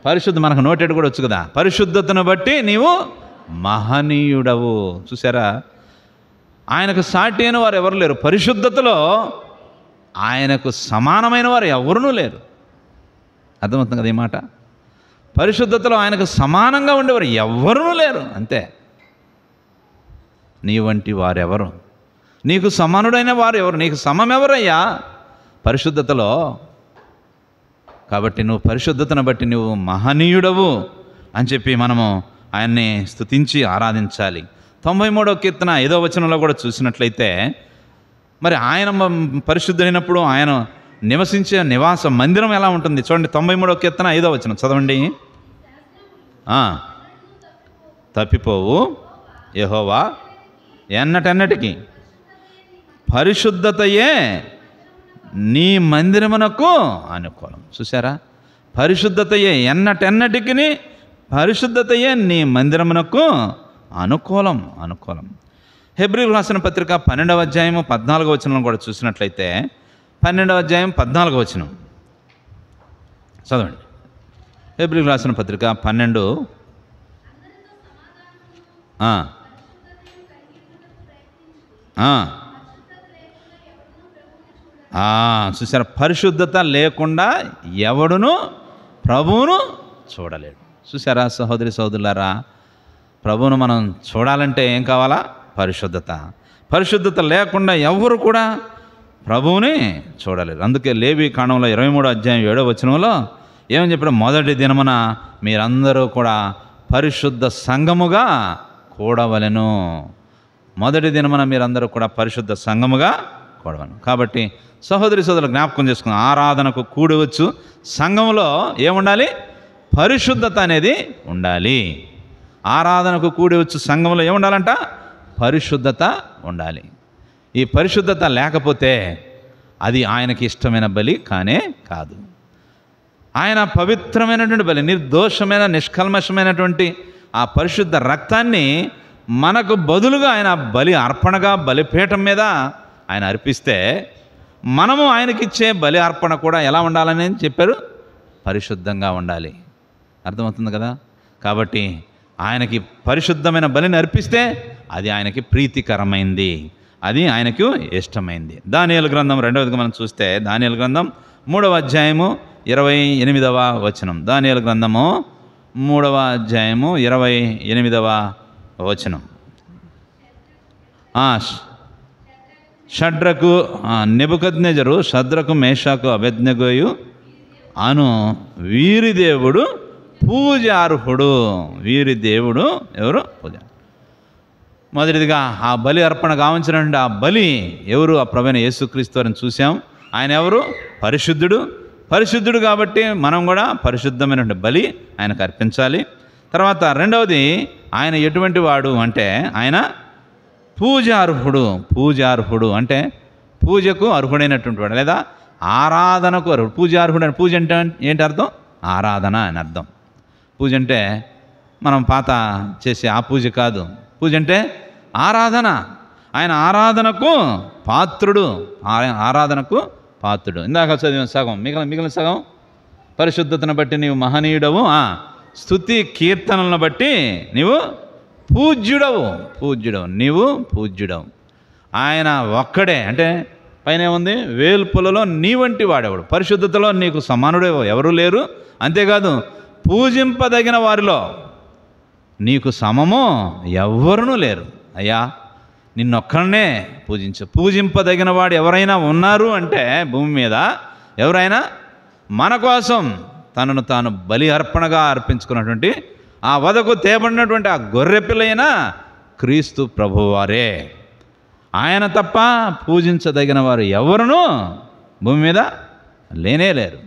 పరిశుద్ధ, మనకు నోటెడ్ కూడా వచ్చు కదా, పరిశుద్ధతను బట్టి నీవు మహనీయుడవు. చూసారా, ఆయనకు సాటి అయిన వారు ఎవరు లేరు. పరిశుద్ధతలో ఆయనకు సమానమైన వారు ఎవరునూ లేరు. అర్థమవుతుంది కదా ఈ మాట? పరిశుద్ధతలో ఆయనకు సమానంగా ఉండేవారు ఎవరునూ లేరు. అంతే. నీ వంటి వారెవరు? నీకు సమానుడైన వారు ఎవరు? నీకు సమం ఎవరయ్యా పరిశుద్ధతలో? కాబట్టి నువ్వు పరిశుద్ధతను బట్టి నువ్వు మహనీయుడవు అని చెప్పి మనము ఆయన్ని స్తుతించి ఆరాధించాలి. 93వ కీర్తన 5వ వచనంలో కూడా చూసినట్లయితే మరి ఆయన పరిశుద్ధుడైనప్పుడు ఆయన నివసించే నివాస మందిరం ఎలా ఉంటుంది చూడండి. 93వ కీర్తన 5వ వచనం చదవండి. తప్పిపోవు యెహోవా ఎన్నటెన్నటికి పరిశుద్ధతయే నీ మందిరమునకు అనుకూలం. చూసారా, పరిశుద్ధతయే ఎన్నటెన్నటికి పరిశుద్ధతయే నీ మందిరమునకు అనుకూలం. హెబ్రీయులకు రాసిన పత్రిక 12వ అధ్యాయము 14వ వచనం కూడా చూసినట్లయితే 12వ అధ్యాయం 14వ వచనం చదవండి. హెబ్రీయులకు రాసిన పత్రిక 12 చూసారా, పరిశుద్ధత లేకుండా ఎవడును ప్రభువును చూడలేడు. చూసారా సహోదరి సహోదరులారా, ప్రభువును మనం చూడాలంటే ఏం కావాలా? పరిశుద్ధత. పరిశుద్ధత లేకుండా ఎవరు కూడా ప్రభువుని చూడలేరు. అందుకే లేవి కాండంలో 23వ అధ్యాయం 7వ వచనంలో ఏమని చెప్పాడు? మొదటి దినమున మీరందరూ కూడా పరిశుద్ధ సంఘముగా కూడవలెను. మొదటి దినమున మీరందరూ కూడా పరిశుద్ధ సంఘముగా కూడవలను. కాబట్టి సహోదరి సోదరులు జ్ఞాపకం చేసుకుని ఆరాధనకు కూడవచ్చు. సంఘంలో ఏముండాలి? పరిశుద్ధత అనేది ఉండాలి. ఆరాధనకు కూడవచ్చు సంఘంలో ఏముండాలంట? పరిశుద్ధత ఉండాలి. ఈ పరిశుద్ధత లేకపోతే అది ఆయనకి ఇష్టమైన బలి కానే కాదు. ఆయన పవిత్రమైనటువంటి బలి, నిర్దోషమైన నిష్కల్మషమైనటువంటి ఆ పరిశుద్ధ రక్తాన్ని మనకు బదులుగా ఆయన బలి అర్పణగా బలిపీఠం మీద ఆయన అర్పిస్తే మనము ఆయనకిచ్చే బలి అర్పణ కూడా ఎలా ఉండాలని చెప్పారు? పరిశుద్ధంగా ఉండాలి. అర్థమవుతుంది కదా? కాబట్టి ఆయనకి పరిశుద్ధమైన బలిని అర్పిస్తే అది ఆయనకి ప్రీతికరమైంది, అది ఆయనకు ఇష్టమైంది. దానియేలు గ్రంథం 2వదిగా మనం చూస్తే దానియేలు గ్రంథం 3వ అధ్యాయము 28వ వచనం. దానియేలు గ్రంథము 3వ అధ్యాయము 28వ వచనం. షడ్రకు నెబుకద్నెజరు షద్రకు మేషాకు అబేద్నెగోయు అను వీరి దేవుడు పూజార్హుడు. వీరి దేవుడు ఎవరు? పూజ. మొదటిదిగా ఆ బలి అర్పణ గావించినటువంటి ఆ బలి ఎవరు? ఆ ప్రభువైన యేసుక్రీస్తు వారిని చూసాం. ఆయన ఎవరు? పరిశుద్ధుడు. పరిశుద్ధుడు కాబట్టి మనం కూడా పరిశుద్ధమైనటువంటి బలి ఆయనకు అర్పించాలి. తర్వాత రెండవది, ఆయన ఎటువంటి వాడు అంటే ఆయన పూజార్హుడు. పూజార్హుడు అంటే పూజకు అర్హుడైనటువంటి వాడు, లేదా ఆరాధనకు అర్హుడు. పూజార్హుడు అని, పూజ అంటే ఏంటి అర్థం? ఆరాధన అని అర్థం. పూజ అంటే మనం పాత చేసే ఆ పూజ కాదు. పూజ అంటే ఆరాధన. ఆయన ఆరాధనకు పాత్రుడు. ఆరాధనకు పాత్రుడు. ఇందాక చదివిన సగం, మిగిలిన సగం, పరిశుద్ధతను బట్టి నీవు మహనీయుడవు, స్తుతి కీర్తనలను బట్టి నీవు పూజ్యుడవు. నీవు పూజ్యుడవు. ఆయన ఒక్కడే. అంటే పైన ఉంది, వేల్పులలో నీ వంటి వాడెవడు, పరిశుద్ధతలో నీకు సమానుడు ఎవరు లేరు. అంతేకాదు, పూజింపదగిన వారిలో నీకు సమము ఎవ్వరునూ లేరు. అయ్యా, నిన్నొక్కడనే పూజింపదగిన వాడు ఎవరైనా ఉన్నారు అంటే భూమి మీద, ఎవరైనా మన కోసం తనను తాను బలి అర్పణగా అర్పించుకున్నటువంటి ఆ వదకు తేబడినటువంటి ఆ గొర్రెపిల్లైన క్రీస్తు ప్రభువారే. ఆయన తప్ప పూజించదగిన వారు ఎవరునూ భూమి మీద లేనే లేరు.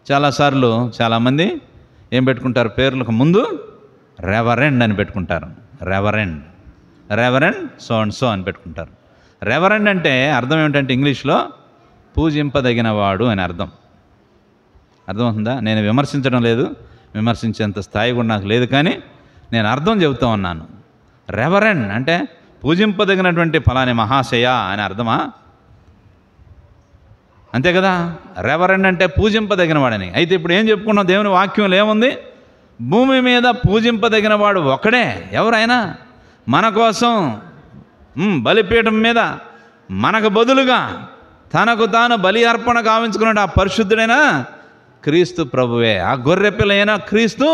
చాలాసార్లు చాలామంది ఏం పెట్టుకుంటారు? పేర్లకు ముందు రెవరెండ్ అని పెట్టుకుంటారు. రెవరెండ్ సో అండ్ సో అని పెట్టుకుంటారు. రెవరెండ్ అంటే అర్థం ఏమిటంటే ఇంగ్లీష్లో పూజింపదగిన వాడు అని అర్థం. అర్థమవుతుందా? నేను విమర్శించడం లేదు, విమర్శించేంత స్థాయి కూడా నాకు లేదు, కానీ నేను అర్థం చెబుతూ ఉన్నాను. రెవరెండ్ అంటే పూజింపదగినటువంటి ఫలాని మహాశయ అని అర్థమా? అంతే కదా. రెవరెండ్ అంటే పూజింపదగిన వాడని. అయితే ఇప్పుడు ఏం చెప్పుకున్నాం? దేవుని వాక్యంలో ఏముంది? భూమి మీద పూజింపదగిన వాడు ఒకడే. ఎవరైనా మన కోసం బలిపీఠం మీద మనకు బదులుగా తనకు తాను బలి అర్పణ గావించుకున్నాడు ఆ పరిశుద్ధుడైన క్రీస్తు ప్రభువే. ఆ గొర్రెపిల్లైన క్రీస్తు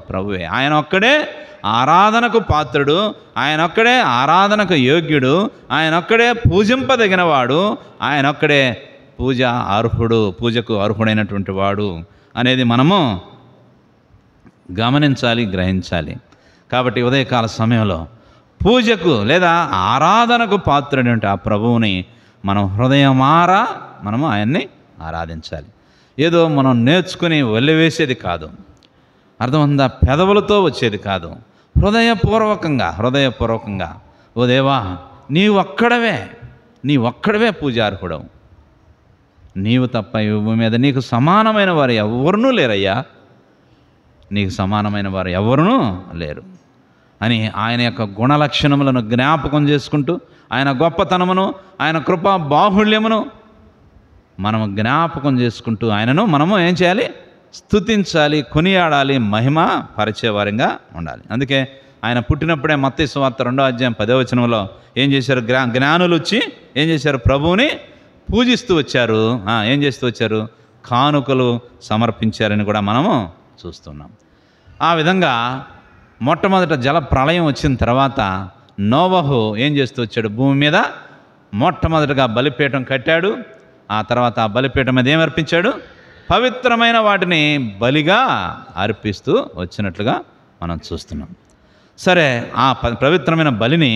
ప్రభువే. ఆయన ఒక్కడే ఆరాధనకు పాత్రుడు, ఆయన ఒక్కడే ఆరాధనకు యోగ్యుడు, ఆయన ఒక్కడే పూజింపదగినవాడు, ఆయన ఒక్కడే పూజకు అర్హుడైనటువంటి వాడు అనేది మనము గమనించాలి, గ్రహించాలి. కాబట్టి ఉదయకాల సమయంలో పూజకు లేదా ఆరాధనకు పాత్రుడైనటువంటి ఆ ప్రభువుని మనం హృదయమారా మనము ఆయన్ని ఆరాధించాలి. ఏదో మనం నేర్చుకుని వెళ్ళివేసేది కాదు, అర్థమందా? పెదవులతో వచ్చేది కాదు, హృదయపూర్వకంగా ఓ దేవా, నీ ఒక్కడవే పూజార్హుడవు, నీవు తప్ప ఈ భూమి మీద నీకు సమానమైన వారు ఎవరునూ లేరయ్యా, నీకు సమానమైన వారు ఎవరునూ లేరు అని ఆయన యొక్క గుణలక్షణములను జ్ఞాపకం చేసుకుంటూ, ఆయన గొప్పతనమును, ఆయన కృపా బాహుళ్యమును మనము జ్ఞాపకం చేసుకుంటూ ఆయనను మనము ఏం చేయాలి? స్తుతించాలి, కొనియాడాలి, మహిమ పరిచేవారంగా ఉండాలి. అందుకే ఆయన పుట్టినప్పుడే మత్తయి సువార్త 2వ అధ్యాయం 10వ వచనంలో ఏం చేశారు? జ్ఞానులు వచ్చి ఏం చేశారు? ప్రభువుని పూజిస్తూ వచ్చారు. ఏం చేస్తూ వచ్చారు? కానుకలు సమర్పించారని కూడా మనము చూస్తున్నాం. ఆ విధంగా మొట్టమొదట జల ప్రళయం వచ్చిన తర్వాత నోవహు ఏం చేస్తూ వచ్చాడు? భూమి మీద మొట్టమొదటిగా బలిపీఠం కట్టాడు. ఆ తర్వాత ఆ బలిపీఠం మీద ఏం అర్పించాడు? పవిత్రమైన వాటిని బలిగా అర్పిస్తూ వచ్చినట్లుగా మనం చూస్తున్నాం. సరే, ఆ పవిత్రమైన బలిని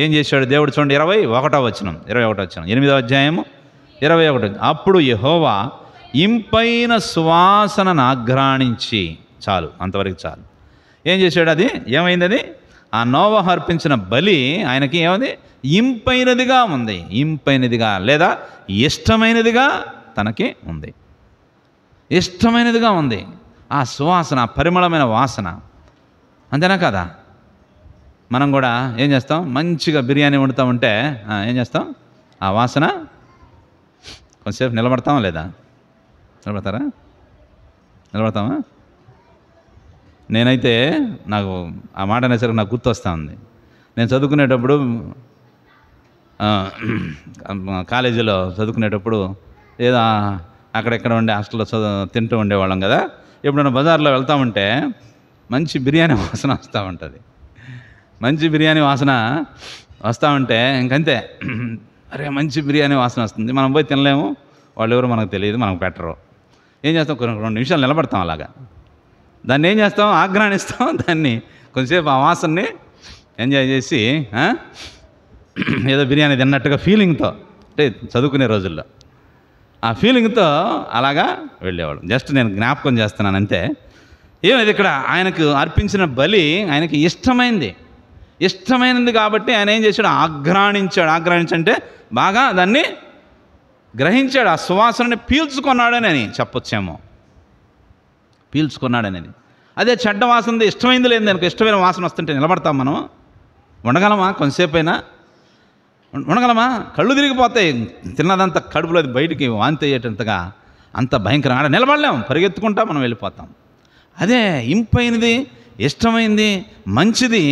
ఏం చేశాడు దేవుడు? చూడండి, 21వ వచనం, 8వ అధ్యాయము 21. అప్పుడు యెహోవా ఇంపైన సువాసనను ఆఘ్రాణించి, చాలు, అంతవరకు చాలు. ఏం చేశాడు? అది ఏమైంది? అది ఆ నోవహు అర్పించిన బలి ఆయనకి ఏమైంది? ఇంపైనదిగా ఉంది. ఇంపైనదిగా లేదా ఇష్టమైనదిగా తనకి ఉంది. ఇష్టమైనదిగా ఉంది ఆ సువాసన, పరిమళమైన వాసన. అంతేనా కదా? మనం కూడా ఏం చేస్తాం? మంచిగా బిర్యానీ వండుతూ ఉంటే ఏం చేస్తాం? ఆ వాసన కొంచెంసేపు నిలబడతామా లేదా? నిలబడతామా? నేనైతే నాకు ఆ మాట అనేసరికి నాకు గుర్తొస్తూ ఉంది. నేను చదువుకునేటప్పుడు కాలేజీలో చదువుకునేటప్పుడు ఏదో అక్కడెక్కడ ఉండే హాస్టల్లో తింటూ ఉండేవాళ్ళం కదా. ఎప్పుడైనా బజార్లో వెళ్తూ ఉంటే మంచి బిర్యానీ వాసన వస్తూ ఉంటుంది. మంచి బిర్యానీ వాసన వస్తూ ఉంటే ఇంకంతే, అరే మంచి బిర్యానీ వాసన వస్తుంది, మనం పోయి తినలేము, వాళ్ళు ఎవరు మనకు తెలియదు, మనకు పెట్టరు. ఏం చేస్తాం? కొన్ని 2 నిమిషాలు నిలబడతాం. అలాగా దాన్ని ఏం చేస్తాం? ఆఘ్రాణిస్తాం. దాన్ని కొంచెంసేపు ఆ వాసనని ఎంజాయ్ చేసి ఏదో బిర్యానీ తిన్నట్టుగా ఫీలింగ్తో, అంటే చదువుకునే రోజుల్లో ఆ ఫీలింగ్తో అలాగా వెళ్ళేవాడు. జస్ట్ నేను జ్ఞాపకం చేస్తున్నాను అంతే. ఏమది ఇక్కడ ఆయనకు అర్పించిన బలి ఆయనకి ఇష్టమైనది కాబట్టి ఆయన ఏం చేశాడు? ఆఘ్రాణించంటే బాగా దాన్ని గ్రహించాడు. ఆ సువాసనని పీల్చుకున్నాడని చెప్పొచ్చేమో, పీల్చుకున్నాడనేది. అదే చెడ్డ వాసనది ఇష్టమైంది లేదు దానికి, ఇష్టమైన వాసన వస్తుంటే నిలబడతాం మనం? ఉండగలమా? కొంతసేపు అయినా ఉండగలమా? కళ్ళు తిరిగిపోతాయి. తిన్నదంతా కడుపులో అది బయటికి వాంతి అయ్యేటంతగా అంత భయంకరంగా నిలబడలేం, పరిగెత్తుకుంటా మనం వెళ్ళిపోతాం. అదే ఇంపైనది, ఇష్టమైంది, మంచిది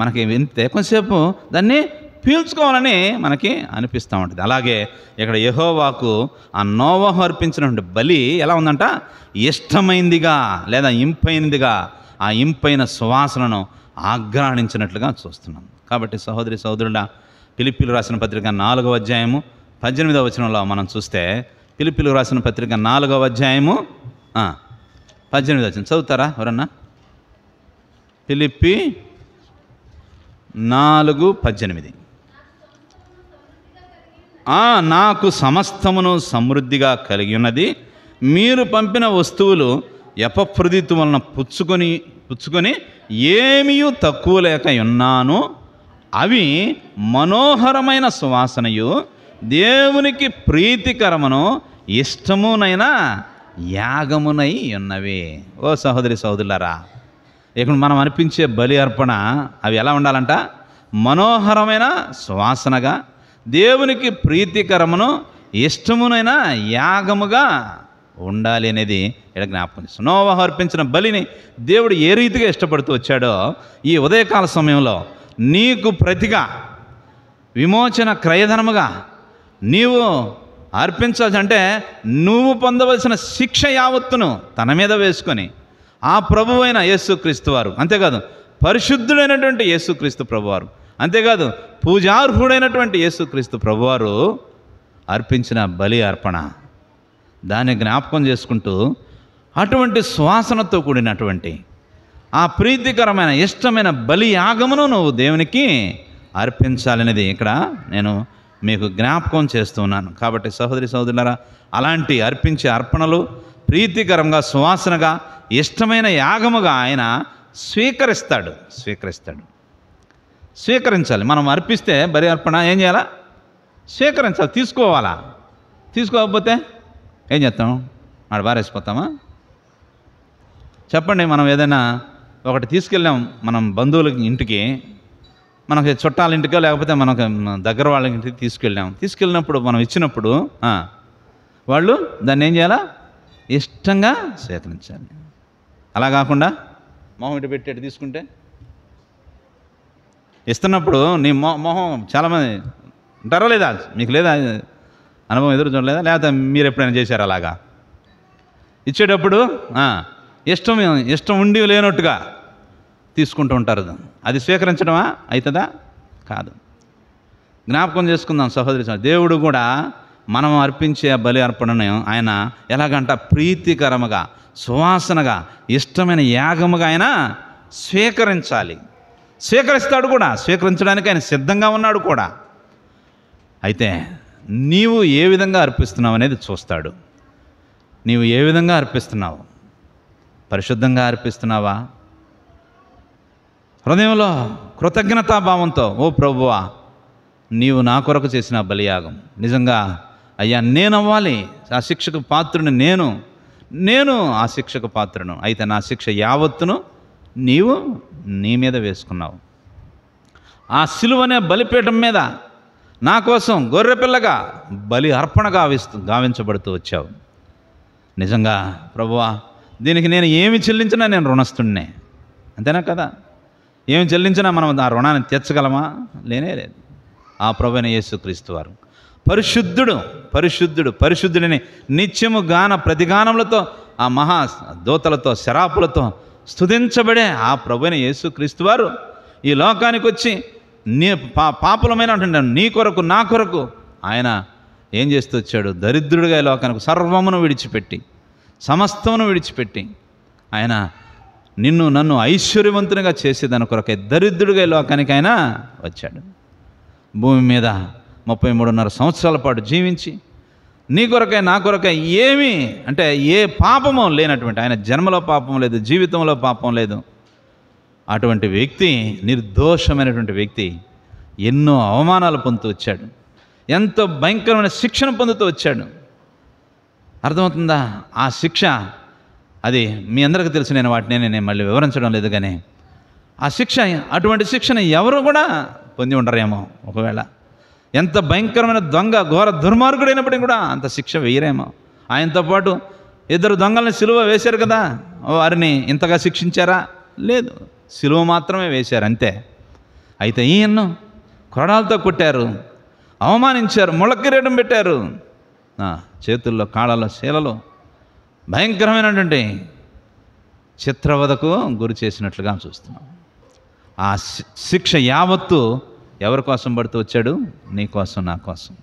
మనకి వింటే కొంతసేపు దాన్ని పీల్చుకోవాలని మనకి అనిపిస్తూ ఉంటుంది. అలాగే ఇక్కడ యెహోవాకు ఆ నోవహు అర్పించినటువంటి బలి ఎలా ఉందంట? ఇష్టమైందిగా లేదా ఇంపైనదిగా, ఆ ఇంపైన సువాసనను ఆఘ్రాణించినట్లుగా చూస్తున్నాం. కాబట్టి సహోదరి సహోదరుడా, ఫిలిప్పీయులకు రాసిన పత్రిక 4వ అధ్యాయము 18వ వచనంలో మనం చూస్తే, ఫిలిప్పీయులకు రాసిన పత్రిక 4వ అధ్యాయము 18వ వచనం చదువుతారా ఎవరన్నా? ఫిలిప్పీ 4:18. నాకు సమస్తమును సమృద్ధిగా కలిగి ఉన్నది, మీరు పంపిన వస్తువులు ఎపఫ్రొదితు వలన పుచ్చుకొని ఏమీ తక్కువ లేక ఉన్నాను. అవి మనోహరమైన సువాసనయు దేవునికి ప్రీతికరమును ఇష్టమునైన యాగమునై ఉన్నవి. ఓ సహోదరి సహోదరులారా, ఇక్కడ మనం అర్పించే బలి అర్పణ అవి ఎలా ఉండాలంట? మనోహరమైన సువాసనగా, దేవునికి ప్రీతికరమును ఇష్టమునైన యాగముగా ఉండాలి అనేది ఇక్కడ జ్ఞాపకం చేస్తాం. నోవహు అర్పించిన బలిని దేవుడు ఏ రీతిగా ఇష్టపడుతూ వచ్చాడో, ఈ ఉదయకాల సమయంలో నీకు ప్రతిగా విమోచన క్రయధనముగా నీవు అర్పించాల్సి, అంటే నువ్వు పొందవలసిన శిక్ష యావత్తును తన మీద వేసుకొని ఆ ప్రభువైన యేసుక్రీస్తు వారు, అంతేకాదు పరిశుద్ధుడైనటువంటి యేసుక్రీస్తు ప్రభువారు, అంతేకాదు పూజార్హుడైనటువంటి యేసుక్రీస్తు ప్రభువారు అర్పించిన బలి అర్పణ, దాన్ని జ్ఞాపకం చేసుకుంటూ అటువంటి సువాసనతో కూడినటువంటి ఆ ప్రీతికరమైన ఇష్టమైన బలి యాగమును నువ్వు దేవునికి అర్పించాలనేది ఇక్కడ నేను మీకు జ్ఞాపకం చేస్తున్నాను. కాబట్టి సహోదరి సహోదరులారా, అలాంటి అర్పించే అర్పణలు ప్రీతికరంగా, సువాసనగా, ఇష్టమైన యాగముగా ఆయన స్వీకరించాలి. మనం అర్పిస్తే బలి అర్పణ ఏం చేయాలా? స్వీకరించాలి, తీసుకోవాలా. తీసుకోకపోతే ఏం చేస్తాం? ఆడ బారేసిపోతామా? చెప్పండి. మనం ఏదైనా ఒకటి తీసుకెళ్ళాం మనం బంధువుల ఇంటికి, మనకి చుట్టాల ఇంటికో లేకపోతే మనకు దగ్గర వాళ్ళ ఇంటికి తీసుకెళ్ళినప్పుడు మనం ఇచ్చినప్పుడు వాళ్ళు దాన్ని ఏం చేయాలా? ఇష్టంగా స్వీకరించాలి. అలా కాకుండా మొహం ఇటు పెట్టేట్టు తీసుకుంటే, ఇస్తున్నప్పుడు నీ మొహం చాలామంది ఉంటారో లేదా? మీకు లేదా అనుభవం? ఎదురు చూడలేదా? లేకపోతే మీరు ఎప్పుడైనా చేశారు అలాగా? ఇచ్చేటప్పుడు ఇష్టం ఉండి లేనట్టుగా తీసుకుంటూ ఉంటారు. అది స్వీకరించడమా? అవుతుందా? కాదు. జ్ఞాపకం చేసుకుందాం సహోదరి. దేవుడు కూడా మనం అర్పించే బలి అర్పణను ఆయన ఎలాగంట? ప్రీతికరముగా, సువాసనగా, ఇష్టమైన యాగముగా ఆయన స్వీకరిస్తాడు కూడా. స్వీకరించడానికి ఆయన సిద్ధంగా ఉన్నాడు కూడా. అయితే నీవు ఏ విధంగా అర్పిస్తున్నావు అనేది చూస్తాడు. నీవు ఏ విధంగా అర్పిస్తున్నావు? పరిశుద్ధంగా అర్పిస్తున్నావా? హృదయంలో కృతజ్ఞతాభావంతో, ఓ ప్రభువా, నీవు నా కొరకు చేసిన బలియాగం నిజంగా అయ్యా నేను అవ్వాలి, ఆ శిక్షకు పాత్రుని నేను ఆ శిక్షకు పాత్రను. అయితే నా శిక్ష యావత్తును నీవు నీ మీద వేసుకున్నావు. ఆ సిలువనే బలిపీఠం మీద నా కోసం గొర్రెపిల్లగా బలి అర్పణగా గావించబడుతూ వచ్చావు. నిజంగా ప్రభువా, దీనికి నేను ఏమి చెల్లించినా నేను రుణస్తున్నే. అంతేనా కదా? ఏమి చెల్లించినా మనం ఆ రుణాన్ని తీర్చగలమా? లేదు. ఆ ప్రభువైన యేసుక్రీస్తు వారు పరిశుద్ధుడిని నిత్యము ప్రతిగానములతో, ఆ మహా దూతలతో, శరాపులతో స్తుతించబడే ఆ ప్రభువైన యేసుక్రీస్తు వారు ఈ లోకానికి వచ్చి పాపులమైన నీ కొరకు, నా కొరకు ఆయన ఏం చేస్తూ వచ్చాడు? దరిద్రుడిగా ఈ లోకానికి సమస్తమును విడిచిపెట్టి ఆయన నిన్ను నన్ను ఐశ్వర్యవంతునిగా చేసేదాని కొరకై దరిద్రుడిగా ఈ లోకానికి ఆయన వచ్చాడు. భూమి మీద 33.5 సంవత్సరాల పాటు జీవించి నీ కొరకై నా కొరకై ఏమీ అంటే ఏ పాపము లేనటువంటి, ఆయన జన్మలో పాపం లేదు, జీవితంలో పాపం లేదు, అటువంటి వ్యక్తి, నిర్దోషమైనటువంటి వ్యక్తి ఎన్నో అవమానాలు పొందుతూ వచ్చాడు, ఎంతో భయంకరమైన శిక్షను పొందుతూ వచ్చాడు. అర్థమవుతుందా? ఆ శిక్ష అది మీ అందరికీ తెలుసు, నేను వాటిని నేను మళ్ళీ వివరించడం లేదు. కానీ ఆ శిక్ష, అటువంటి శిక్షను ఎవరు కూడా పొంది ఉండరేమో. ఒకవేళ ఎంత భయంకరమైన దొంగ, ఘోర దుర్మార్గుడైనప్పటికీ కూడా అంత శిక్ష వేయరేమో. ఆయనతో పాటు 2 దొంగల్ని సిలువ వేశారు కదా, వారిని ఇంతగా శిక్షించారా? లేదు, సిలువ మాత్రమే వేశారు అంతే. అయితే ఈయన్ను కొరడాలతో కొట్టారు, అవమానించారు, ముళ్ళకిరీటం పెట్టారు, చేతుల్లో కాళ్ళలో శీలలో భయంకరమైనటువంటి చిత్రవధకు గురి చేసినట్లుగా చూస్తున్నాం. ఆ శిక్ష యావత్తు ఎవరి కోసం పడుతూ వచ్చాడు? నీ కోసం, నా కోసం.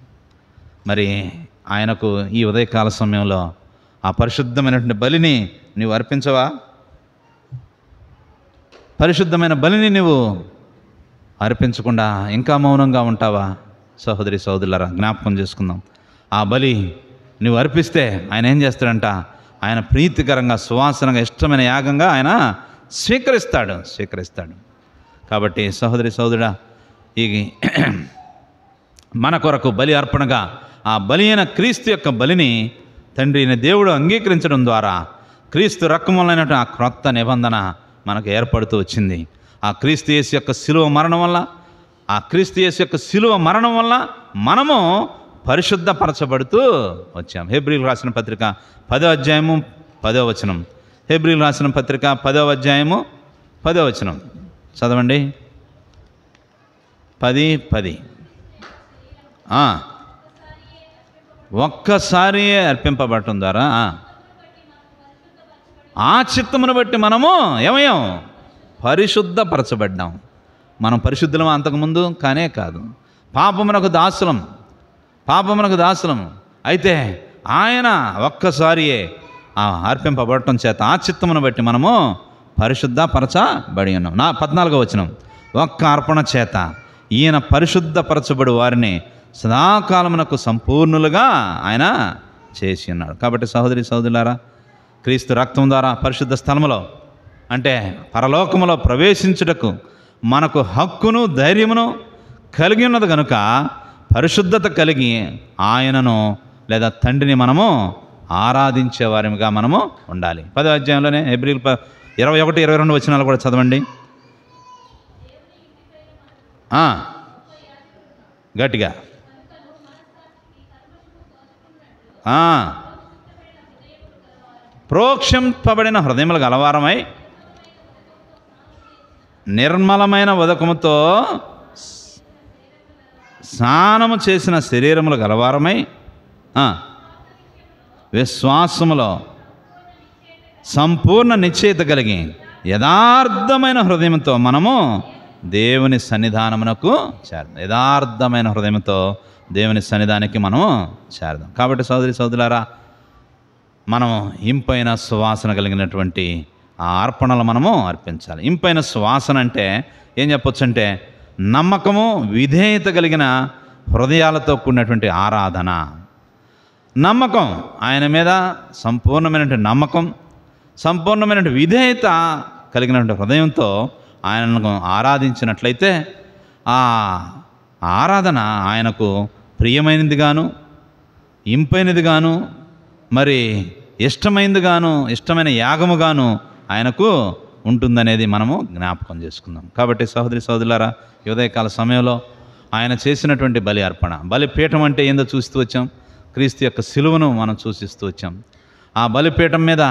మరి ఆయనకు ఈ ఉదయకాల సమయంలో ఆ పరిశుద్ధమైనటువంటి బలిని నీవు అర్పించవా? పరిశుద్ధమైన బలిని నువ్వు అర్పించకుండా ఇంకా మౌనంగా ఉంటావా? సహోదరి సహోదరులారా, జ్ఞాపకం చేసుకుందాం. ఆ బలి నువ్వు అర్పిస్తే ఆయన ఏం చేస్తాడంట? ఆయన ప్రీతికరంగా, సువాసనగా, ఇష్టమైన యాగంగా ఆయన స్వీకరిస్తాడు. కాబట్టి సహోదరి సహోదరుడా, ఈ మన కొరకు బలి అర్పణగా ఆ బలి అయిన క్రీస్తు యొక్క బలిని తండ్రి అయిన దేవుడు అంగీకరించడం ద్వారా క్రీస్తు రక్తములైనటువంటి ఆ క్రొత్త నిబంధన మనకు ఏర్పడుతూ వచ్చింది. ఆ క్రీస్తు యేసు యొక్క శిలువ మరణం వల్ల మనము పరిశుద్ధపరచబడుతూ వచ్చాం. హెబ్రీలు రాసిన పత్రిక 10వ అధ్యాయము 10వ వచనం. హెబ్రీలు రాసిన పత్రిక 10వ అధ్యాయము 10వ వచనం చదవండి. 10:10 ఒక్కసారి అర్పింపబడటం ద్వారా ఆ చిత్తమును బట్టి మనము ఏమయ్యాం? పరిశుద్ధపరచబడ్డాం. మనం పరిశుద్ధులమా అంతకుముందు? కానే కాదు. పాపమునకు దాసులం. అయితే ఆయన ఒక్కసారియే అర్పింపబడటం చేత ఆ చిత్తమును బట్టి మనము పరిశుద్ధపరచబడి ఉన్నాం. 14వ వచనం, ఒక్క అర్పణ చేత ఈయన పరిశుద్ధపరచబడి వారిని సదాకాలమునకు సంపూర్ణులుగా ఆయన చేసి ఉన్నాడు. కాబట్టి సహోదరి సహోదరులారా, క్రీస్తు రక్తం ద్వారా పరిశుద్ధ స్థలములో అంటే పరలోకములో ప్రవేశించుటకు మనకు హక్కును ధైర్యమును కలిగి ఉన్నది కనుక పరిశుద్ధత కలిగి ఆయనను లేదా తండ్రిని మనము ఆరాధించే వారిగా మనము ఉండాలి. 10వ అధ్యాయంలోనే హెబ్రీలు 21-22 వచనాలు కూడా చదవండి. గట్టిగా ప్రోక్షింపబడిన హృదయములు గలవారమై నిర్మలమైన ఉదకముతో స్నానము చేసిన శరీరములు గలవారమై విశ్వాసములో సంపూర్ణ నిశ్చయిత కలిగి యథార్థమైన హృదయంతో మనము దేవుని సన్నిధానమునకు చేరదాం. యథార్థమైన హృదయంతో దేవుని సన్నిధానికి మనము చేరదాం. కాబట్టి సోదరి సోదరులారా, మనము ఇంపైన సువాసన కలిగినటువంటి ఆ అర్పణలు మనము అర్పించాలి. ఇంపైన సువాసన అంటే ఏం చెప్పొచ్చు అంటే నమ్మకము, విధేయత కలిగిన హృదయాలతో కూడినటువంటి ఆరాధన. నమ్మకం, ఆయన మీద సంపూర్ణమైనటువంటి నమ్మకం, సంపూర్ణమైనటువంటి విధేయత కలిగినటువంటి హృదయంతో ఆయనను ఆరాధించినట్లయితే ఆ ఆరాధన ఆయనకు ప్రియమైనదిగాను, ఇంపైనదిగాను, మరి ఇష్టమైనదిగాను, ఇష్టమైన యాగముగాను ఆయనకు ఉంటుందనేది మనము జ్ఞాపకం చేసుకుందాం. కాబట్టి సహోదరి సహోదరులారా, ఉదయకాల సమయంలో ఆయన చేసినటువంటి బలి అర్పణ, బలిపీఠం అంటే ఏందో చూస్తూ వచ్చాం. క్రీస్తు యొక్క సిలువను మనం సూచిస్తూ వచ్చాం. ఆ బలిపీఠం మీద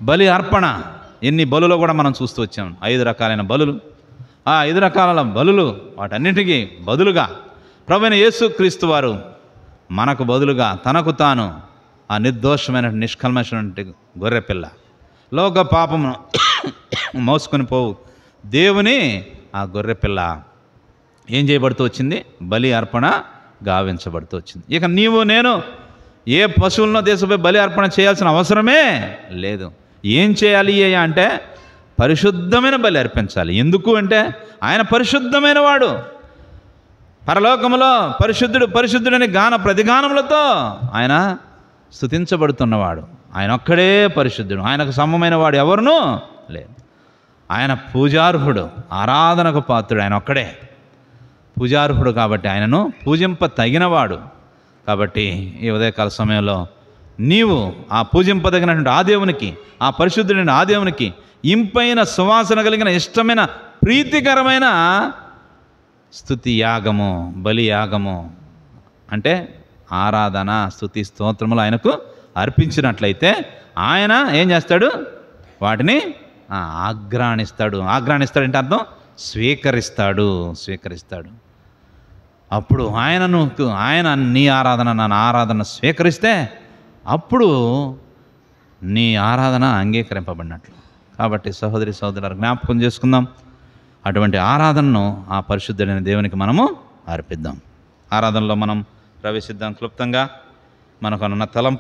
బలి అర్పణ ఎన్ని బలులో కూడా మనం చూస్తూ వచ్చాం. 5 రకాలైన బలులు. ఆ 5 రకాల బలులు వాటన్నిటికీ బదులుగా ప్రభువైన యేసు క్రీస్తు వారు మనకు బదులుగా తనకు తాను ఆ నిర్దోషమైన నిష్కల్మషమైన గొర్రెపిల్ల, లోక పాపమును మోసుకొని పోవు దేవుని ఆ గొర్రెపిల్ల ఏం చేయబడుతూ వచ్చింది? బలి అర్పణ గావించబడుతూ వచ్చింది. ఇక నీవు నేను ఏ పశువులను దేశపై బలి అర్పణ చేయాల్సిన అవసరమే లేదు. ఏం చేయాలి అంటే పరిశుద్ధమైన బలి అర్పించాలి. ఎందుకు అంటే ఆయన పరిశుద్ధమైన వాడు. పరలోకములో పరిశుద్ధుడు పరిశుద్ధుడని గాన ప్రతిగానములతో ఆయన స్తుతించబడుతున్నవాడు. ఆయన ఒక్కడే పరిశుద్ధుడు. ఆయనకు సమమైన వాడు ఎవరునూ లేదు. ఆయన పూజార్హుడు, ఆరాధనకు పాత్రుడు. ఆయన ఒక్కడే పూజార్హుడు కాబట్టి ఆయనను పూజింప తగినవాడు. కాబట్టి ఈ ఉదయకాల సమయంలో నీవు ఆ పూజింపదగినటువంటి ఆ దేవునికి, ఆ పరిశుద్ధుడైన ఆ దేవునికి ఇంపైన సువాసన కలిగిన ఇష్టమైన ప్రీతికరమైన స్తుతి యాగము, బలి యాగము అంటే ఆరాధన, స్తుతి, స్తోత్రములు ఆయనకు అర్పించినట్లయితే ఆయన ఏం చేస్తాడు? వాటిని ఆఘ్రాణిస్తాడు. ఆఘ్రాణిస్తాడంటే అర్థం స్వీకరిస్తాడు. అప్పుడు ఆయన నీ ఆరాధన, నా ఆరాధన స్వీకరిస్తే అప్పుడు నీ ఆరాధన అంగీకరింపబడినట్లు. కాబట్టి సహోదరి సహోదరులు జ్ఞాపకం చేసుకుందాం, అటువంటి ఆరాధనను ఆ పరిశుద్ధుడైన దేవునికి మనము అర్పిద్దాం. ఆరాధనలో మనం ప్రవేశిద్దాం. క్లుప్తంగా మనకు ఉన్న తలంపు